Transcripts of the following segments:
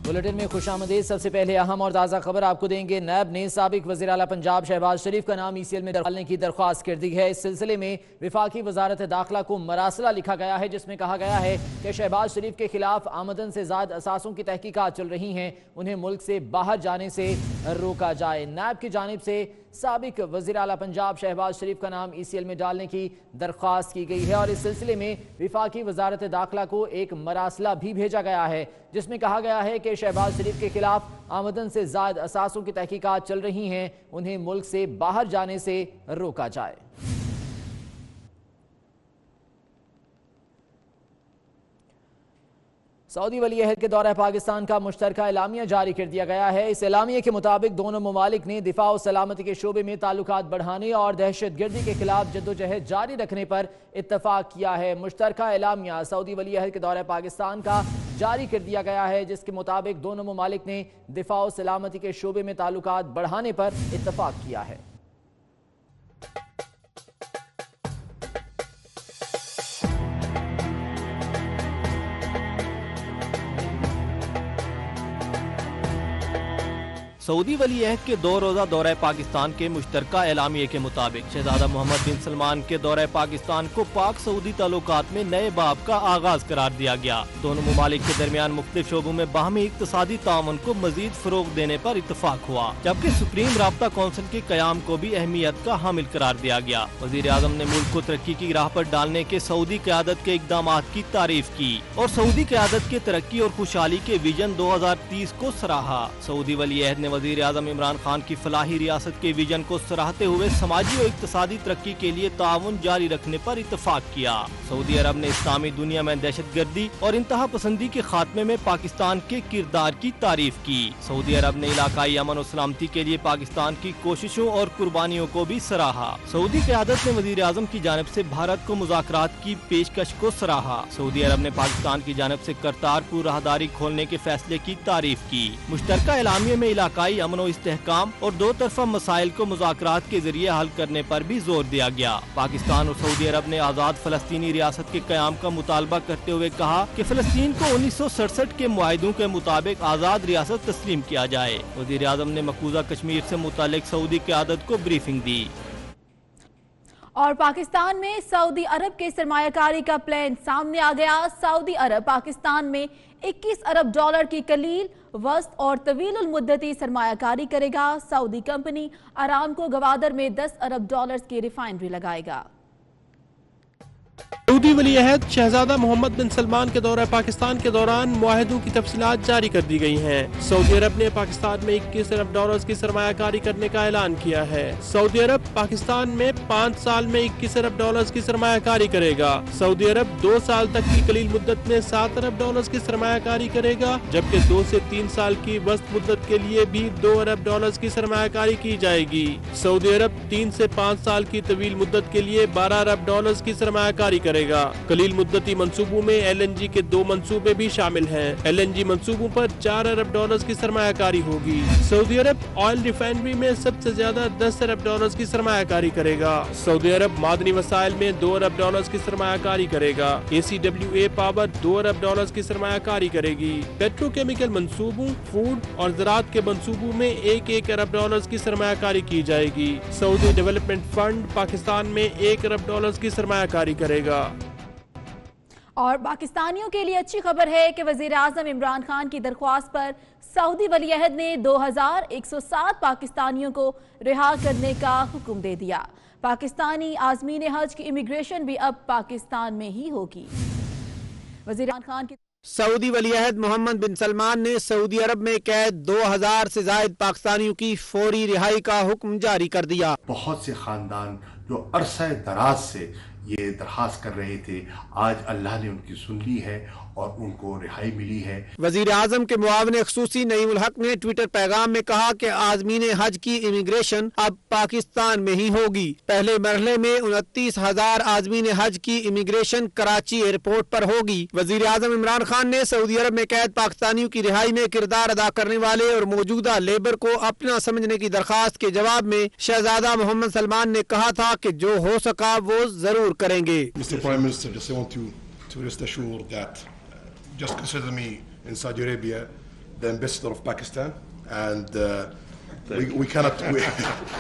Bulletin میں خوش آمدید۔ سب سے پہلے اہم اور تازہ خبر آپ کو دیں گے۔ نیب نے سابق وزیر اعلیٰ پنجاب شہباز شریف کا نام ECL میں ڈالنے کی درخواست کر دی ہے۔ اس سلسلے میں وفاقی وزارت داخلہ کو مراسلہ لکھا گیا ہے، جس میں کہا گیا ہے کہ شہباز شریف کے خلاف آمدن سے زائد اثاثوں کی تحقیقات چل رہی ہیں، انہیں ملک سے باہر جانے سے روکا جائے۔ نیب کی جانب سے سابق وزیر اعلیٰ پنجاب شہباز شریف کا نام ECL میں ڈالنے کی درخواست کی گئی ہے اور اس سلسلے میں وفاقی وزارت داخلہ کو ایک مراسلہ بھی بھیجا گیا ہے، جس میں کہا گیا ہے کہ شہباز شریف کے خلاف آمدن سے زائد اثاثوں کی تحقیقات چل رہی ہیں، انہیں ملک سے باہر جانے سے روکا جائے۔ سعودی ولی عہد کے دورہ پاکستان کا مشترکہ اعلامیہ جاری کر دیا گیا ہے۔ اس اعلامیے کے مطابق دونوں ممالک نے دفاع و سلامتی کے شعبے میں تعلقات بڑھانے اور دہشت گردی کے خلاف جدوجہد جاری رکھنے پر اتفاق کیا ہے۔ مشترکہ اعلامیہ سعودی ولی عہد کے دورہ پاکستان کا جاری کر دیا گیا ہے، جس کے مطابق دونوں ممالک نے دفاع و سلامتی کے شعبے میں تعلقات بڑھانے پر اتفاق کیا ہے۔ سعودی ولی عہد کے 2 روزہ دورہ پاکستان کے مشترکہ اعلامیے کے مطابق شہزادہ محمد بن سلمان کے دورہ پاکستان کو پاک سعودی تعلقات میں نئے باب کا آغاز قرار دیا گیا۔ دونوں ممالک کے درمیان مختلف شعبوں میں باہمی اقتصادی تعاون کو مزید فروغ دینے پر اتفاق ہوا، جبکہ سپریم رابطہ کونسل کے قیام کو بھی اہمیت کا حامل قرار دیا گیا۔ وزیر اعظم نے ملک کو ترقی کی راہ پر ڈالنے کے سعودی قیادت کے اقدامات کی تعریف کی اور سعودی قیادت کے ترقی اور خوشحالی کے ویژن 2030 کو سراہا۔ سعودی ولی عہد نے وزیر اعظم عمران خان کی فلاحی ریاست کے ویژن کو سراہتے ہوئے سماجی اور اقتصادی ترقی کے لیے تعاون جاری رکھنے پر اتفاق کیا۔ سعودی عرب نے اسلامی دنیا میں دہشت گردی اور انتہا پسندی کے خاتمے میں پاکستان کے کردار کی تعریف کی۔ سعودی عرب نے علاقائی امن و سلامتی کے لیے پاکستان کی کوششوں اور قربانیوں کو بھی سراہا۔ سعودی قیادت نے وزیر اعظم کی جانب سے بھارت کو مذاکرات کی پیشکش کو سراہا۔ سعودی عرب نے پاکستان کی جانب سے کرتارپور راہداری کھولنے کے فیصلے کی تعریف کی۔ مشترکہ اعلامیے میں علاقائی امن و استحکام اور 2 طرفہ مسائل کو مذاکرات کے ذریعے حل کرنے پر بھی زور دیا گیا۔ پاکستان اور سعودی عرب نے آزاد فلسطینی ریاست کے قیام کا مطالبہ کرتے ہوئے کہا کہ فلسطین کو 1967 کے معاہدوں کے مطابق آزاد ریاست تسلیم کیا جائے۔ وزیر اعظم نے مقبوضہ کشمیر سے متعلق سعودی قیادت کو بریفنگ دی۔ اور پاکستان میں سعودی عرب کے سرمایہ کاری کا پلان سامنے آ گیا۔ سعودی عرب پاکستان میں 21 ارب ڈالر کی قلیل، وسط اور طویل المدتی سرمایہ کاری کرے گا۔ سعودی کمپنی ارامکو گوادر میں 10 ارب ڈالرز کی ریفائنری لگائے گا۔ سعودی ولی عہد شہزادہ محمد بن سلمان کے دورہ پاکستان کے دوران معاہدوں کی تفصیلات جاری کر دی گئی ہیں۔ سعودی عرب نے پاکستان میں 21 ارب ڈالرز کی سرمایہ کاری کرنے کا اعلان کیا ہے۔ سعودی عرب پاکستان میں 5 سال میں 21 ارب ڈالرز کی سرمایہ کاری کرے گا۔ سعودی عرب 2 سال تک کی قلیل مدت میں 7 ارب ڈالرز کی سرمایہ کاری کرے گا، جبکہ 2 سے 3 سال کی وسط مدت کے لیے بھی 2 ارب ڈالرز کی سرمایہ کاری کی جائے گی۔ سعودی عرب 3 سے 5 سال کی طویل مدت کے لیے 12 ارب ڈالرز کی سرمایہ کاری کرے گا۔ قلیل مدتی منصوبوں میں LNG کے 2 منصوبے بھی شامل ہیں۔ LNG منصوبوں پر 4 ارب ڈالرز کی سرمایہ کاری ہوگی۔ سعودی عرب آئل ریفائنری میں سب سے زیادہ 10 ارب ڈالرز کی سرمایہ کاری کرے گا۔ سعودی عرب معدنی وسائل میں 2 ارب ڈالرز کی سرمایہ کاری کرے گا۔ ACWA پاور 2 ارب ڈالرز کی سرمایہ کاری کرے گی۔ پیٹرو کیمیکل منصوبوں، فوڈ اور زراعت کے منصوبوں میں 1 ارب ڈالرز کی سرمایہ کاری کی جائے گی۔ سعودی ڈیولپمنٹ فنڈ پاکستان میں 1 ارب ڈالرز کی سرمایہ کاری کرے گا۔ اور پاکستانیوں کے لیے اچھی خبر ہے کہ وزیر اعظم عمران خان کی درخواست پر سعودی ولی عہد نے 2107 پاکستانیوں کو رہا کرنے کا حکم دے دیا۔ پاکستانی عازمین حج کی امیگریشن بھی اب پاکستان میں ہی ہوگی۔ وزیر عمران خان کی سعودی ولی عہد محمد بن سلمان نے سعودی عرب میں قید 2000 سے زائد پاکستانیوں کی فوری رہائی کا حکم جاری کر دیا۔ بہت سے خاندان جو عرصہ دراز سے یہ درخواست کر رہے تھے، آج اللہ نے ان کی سن لی ہے اور ان کو رہائی ملی ہے۔ وزیر اعظم کے معاون خصوصی نعیم الحق نے ٹویٹر پیغام میں کہا کہ عازمین حج کی امیگریشن اب پاکستان میں ہی ہوگی۔ پہلے مرحلے میں 29,000 عازمین حج کی امیگریشن کراچی ایئرپورٹ پر ہوگی۔ وزیر اعظم عمران خان نے سعودی عرب میں قید پاکستانیوں کی رہائی میں کردار ادا کرنے والے اور موجودہ لیبر کو اپنا سمجھنے کی درخواست کے جواب میں شہزادہ محمد سلمان نے کہا تھا کہ جو ہو سکا وہ ضرور کریں گے۔ Mr. Prime Minister, just want to rest assured that just consider me in Saudi Arabia the ambassador of Pakistan, and we cannot.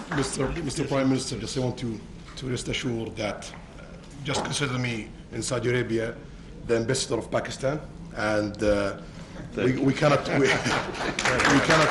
Mr. Prime Minister, just I want to rest assured that just consider me in Saudi Arabia the ambassador of Pakistan, and we cannot. We cannot.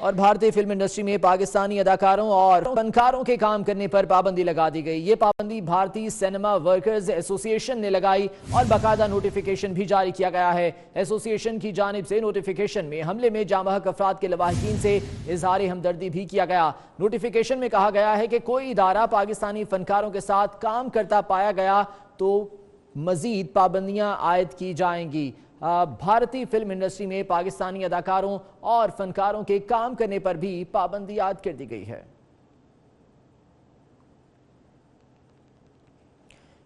اور بھارتی film industry میں پاکستانی اداکاروں اور فنکاروں کے کام کرنے پر پابندی لگا دی گئی. یہ پابندی بھارتی سینما ورکرز ایسوسی ایشن نے لگائی اور باقاعدہ نوٹیفیکیشن بھی جاری کیا گیا ہے. ایسوسی ایشن کی جانب سے نوٹیفیکیشن میں حملے میں جاں بحق افراد کے لواحقین سے اظہار ہمدردی بھی کیا گیا. نوٹیفیکیشن میں کہا گیا ہے کہ کوئی ادارہ پاکستانی فنکاروں کے ساتھ کام کرتا پایا گیا تو مزید پابندیاں عائد کی جائیں گی. بھارتی فلم انڈسٹری میں پاکستانی اداکاروں اور فنکاروں کے کام کرنے پر بھی پابندی عائد کر دی گئی ہے.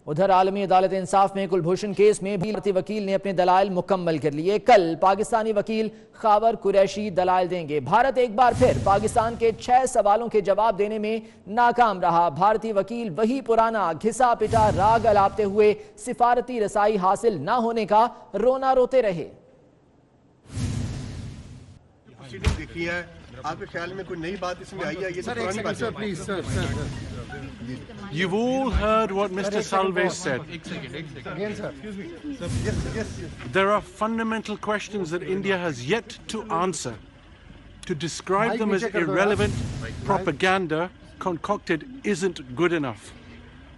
ادھر عالمی عدالت انصاف میں کلبھوشن کیس میں بھی بھارتی وکیل نے اپنے دلائل مکمل کر لیے. کل پاکستانی وکیل خاور قریشی دلائل دیں گے. بھارت ایک بار پھر پاکستان کے 6 سوالوں کے جواب دینے میں ناکام رہا. بھارتی وکیل وہی پرانا گھسا پٹا راگ الاپتے ہوئے سفارتی رسائی حاصل نہ ہونے کا رونا روتے رہے. دیکھیے آپ کے خیال میں کوئی نئی بات اس میں آئی ہے؟ یہ سب پرانی بات ہے. You've all heard what Mr. Salve said. There are fundamental questions that India has yet to answer. To describe them as irrelevant propaganda concocted isn't good enough.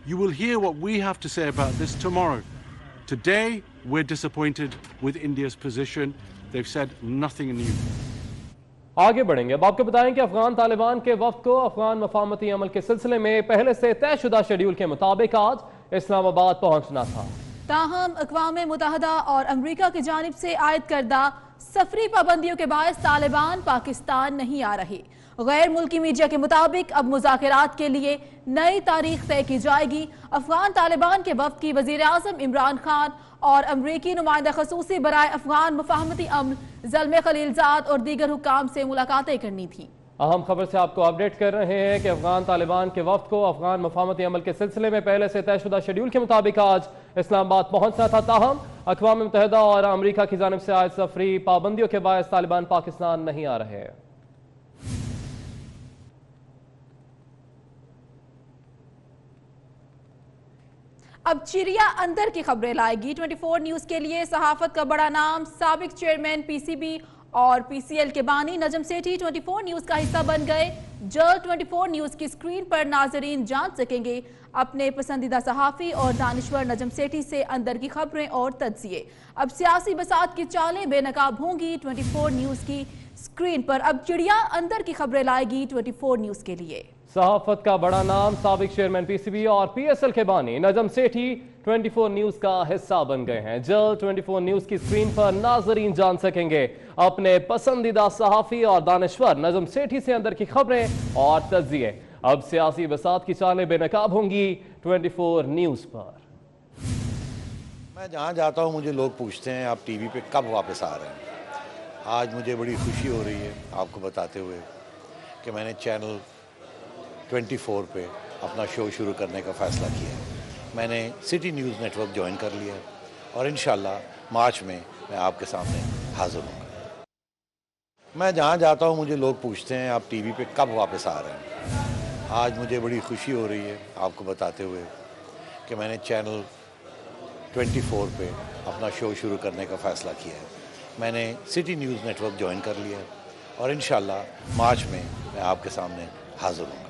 You will hear what we have to say about this tomorrow. Today, we're disappointed with India's position. They've said nothing new. آگے بڑھیں گے. اب آپ کو بتائیں کہ افغان طالبان کے وفد کو افغان مفاہمتی عمل کے سلسلے میں پہلے سے طے شدہ شیڈیول کے مطابق آج اسلام آباد پہنچنا تھا. تاہم اقوام متحدہ اور امریکہ کی جانب سے عائد کردہ سفری پابندیوں کے باعث طالبان پاکستان نہیں آ رہے. غیر ملکی میڈیا کے مطابق اب مذاکرات کے لیے نئی تاریخ طے کی جائے گی. افغان طالبان کے وفد کی وزیر اعظم عمران خان اور امریکی نمائندہ خصوصی برائے افغان مفاہمتی عمل زلمے خلیل زاد اور دیگر حکام سے ملاقاتیں کرنی تھیں. اہم خبر سے آپ کو اپڈیٹ کر رہے ہیں کہ افغان طالبان کے وفد کو افغان مفاہمتی عمل کے سلسلے میں پہلے سے طے شدہ شیڈیول کے مطابق آج اسلام آباد پہنچنا تھا. تاہم اقوام متحدہ اور امریکہ کی جانب سے عائد سفری پابندیوں کے باعث طالبان پاکستان نہیں آ رہے. اب چڑیا اندر کی خبریں لائے گی 24 نیوز کے لیے. صحافت کا بڑا نام سابق چیئرمین پی سی بی اور پی سی ایل کے بانی نجم سیٹھی 24 نیوز کا حصہ بن گئے. جلد 24 نیوز کی سکرین پر ناظرین جان سکیں گے اپنے پسندیدہ صحافی اور دانشور نجم سیٹھی سے اندر کی خبریں اور تجزیے. اب سیاسی بساط کی چالیں بے نقاب ہوں گی 24 نیوز کی سکرین پر. اب چڑیا اندر کی خبریں لائے گی 24 نیوز کے لیے. صحافت کا بڑا نام سابق چیئرمین پی سی بی اور پی ایس ایل کے بانی نجم سیٹھی 24 نیوز کا حصہ بن گئے ہیں. جلد 24 نیوز کی سکرین پر ناظرین جان سکیں گے اپنے پسندیدہ صحافی اور دانشور نجم سیٹھی سے اندر کی خبریں اور تجزیے. اب سیاسی بساط کی چالیں بے نقاب ہوں گی 24 نیوز پر. میں جہاں جاتا ہوں مجھے لوگ پوچھتے ہیں آپ ٹی وی پہ کب واپس آ رہے ہیں. آج مجھے بڑی خوشی ہو رہی ہے آپ کو بتاتے ہوئے کہ میں نے چینل 24 پہ اپنا شو شروع کرنے کا فیصلہ کیا ہے. میں نے سٹی نیوز نیٹ ورک جوائن کر لیا اور انشاءاللہ مارچ میں آپ کے سامنے حاضر ہوں گا. میں جہاں جاتا ہوں مجھے لوگ پوچھتے ہیں آپ ٹی وی پہ کب واپس آ رہے ہیں. آج مجھے بڑی خوشی ہو رہی ہے آپ کو بتاتے ہوئے کہ میں نے چینل 24 پہ اپنا شو شروع کرنے کا فیصلہ کیا ہے. میں نے سٹی نیوز نیٹ ورک جوائن کر لیا اور انشاءاللہ مارچ میں آپ کے سامنے حاضر ہوں گا.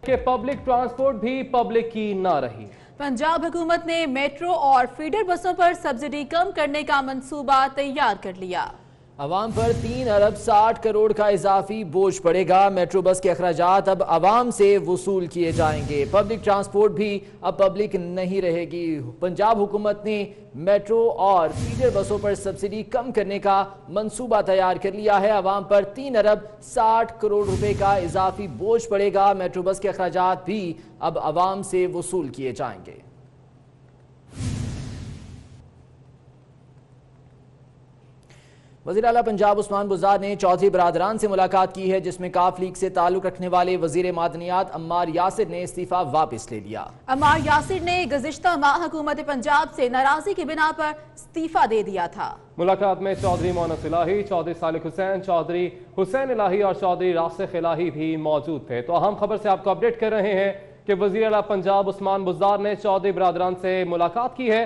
کہ پبلک ٹرانسپورٹ بھی پبلک کی نہ رہی. پنجاب حکومت نے میٹرو اور فیڈر بسوں پر سبسڈی کم کرنے کا منصوبہ تیار کر لیا. عوام پر 3 ارب 60 کروڑ کا اضافی بوجھ پڑے گا. میٹرو بس کے اخراجات اب عوام سے وصول کیے جائیں گے. پبلک ٹرانسپورٹ بھی اب پبلک نہیں رہے گی. پنجاب حکومت نے میٹرو اور فیڈر بسوں پر سبسڈی کم کرنے کا منصوبہ تیار کر لیا ہے. عوام پر 3 ارب 60 کروڑ روپے کا اضافی بوجھ پڑے گا. میٹرو بس کے اخراجات بھی اب عوام سے وصول کیے جائیں گے. وزیر اعلیٰ پنجاب عثمان بزدار نے چودھری برادران سے ملاقات کی ہے جس میں کاف لیگ سے تعلق رکھنے والے وزیر معدنیات عمار یاسر نے استعفیٰ واپس لے لیا. عمار یاسر نے گزشتہ ماہ حکومت پنجاب سے ناراضی کی بنا پر استعفیٰ دے دیا تھا. ملاقات میں چودھری مونس الہی، چودھری صالح حسین، چودھری حسین الہی اور چودھری راسخ الہی بھی موجود تھے. تو اہم خبر سے آپ کو اپڈیٹ کر رہے ہیں کہ وزیر اعلیٰ پنجاب عثمان بزدار نے چودھری برادران سے ملاقات کی ہے.